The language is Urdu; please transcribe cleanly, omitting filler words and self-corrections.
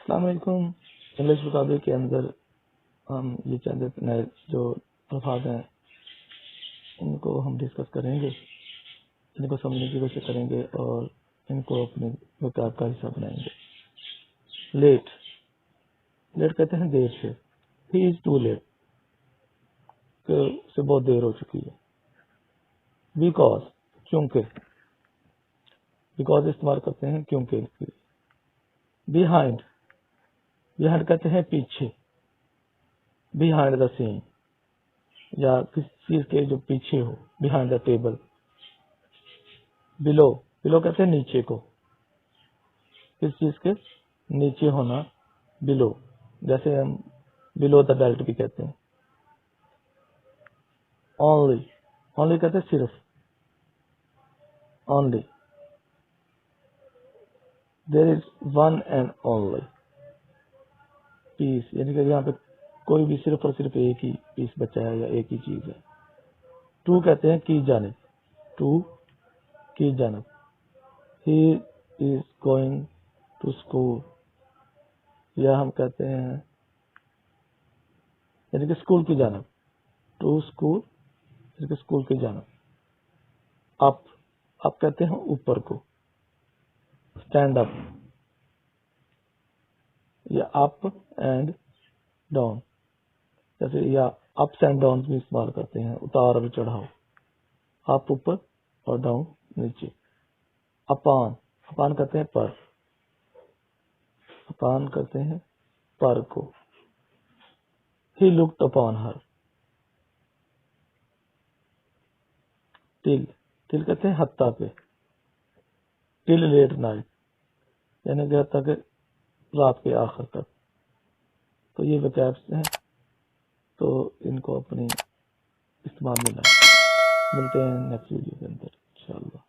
السلام علیکم. انگلش وکابلری کے اندر ہم یہ چند نئے جو الفاظ ہیں ان کو ہم ڈسکس کریں گے، ان کو سمجھنے کی کوشش کریں گے اور ان کو اپنے وکاب کا حصہ بنائیں گے. لیٹ، لیٹ کہتے ہیں دیر سے. ہی از ٹو لیٹ، کہ اسے بہت دیر ہو چکی ہے. بیکاز، کیونکہ، بیکاز استعمال کرتے ہیں کیونکہ کے لیے. بیہائنڈ، بیہائنڈ کہتے ہیں پیچھے. بیہائنڈ دا سین، یا کسی چیز کے جو پیچھے ہو. Behind the table. بلو، بلو کہتے ہیں نیچے کو، کس چیز کے نیچے ہونا. بلو، جیسے ہم بلو دا بیلٹ بھی کہتے ہیں. اونلی، اونلی کہتے ہیں صرف. Only, there is one and only piece, یعنی کہ یہاں پہ کوئی بھی صرف اور صرف ایک ہی پیس بچا ہے یا ایک ہی چیز ہے. ٹو کہتے ہیں کی جانب. ٹو، کی جانب. ہی از گوئنگ ٹو اسکول، یا ہم کہتے ہیں یعنی کہ اسکول کی جانب. ٹو اسکول، یعنی کہ اسکول کی جانب. اپ، اپ کہتے ہیں اوپر کو. اسٹینڈ اپ، یا اپ اینڈ ڈاؤن، جیسے یا اپس اینڈ ڈاؤن بھی استعمال کرتے ہیں. اتار اور چڑھاؤ. اپ اوپر اور ڈاؤن نیچے. اپان، اپان کہتے ہیں پر. اپان کہتے ہیں پر کو. ہی لکڈ اپان ہر. ٹل، ٹل کہتے ہیں حتیٰ پہ. ٹل لیٹ نائٹ، یعنی کہ حتیٰ کہ رات کے آخر تک. تو یہ وکیبس ہیں، تو ان کو اپنی استعمال میں لائیں. ملتے ہیں نیکسٹ ویڈیو کے اندر انشاءاللہ.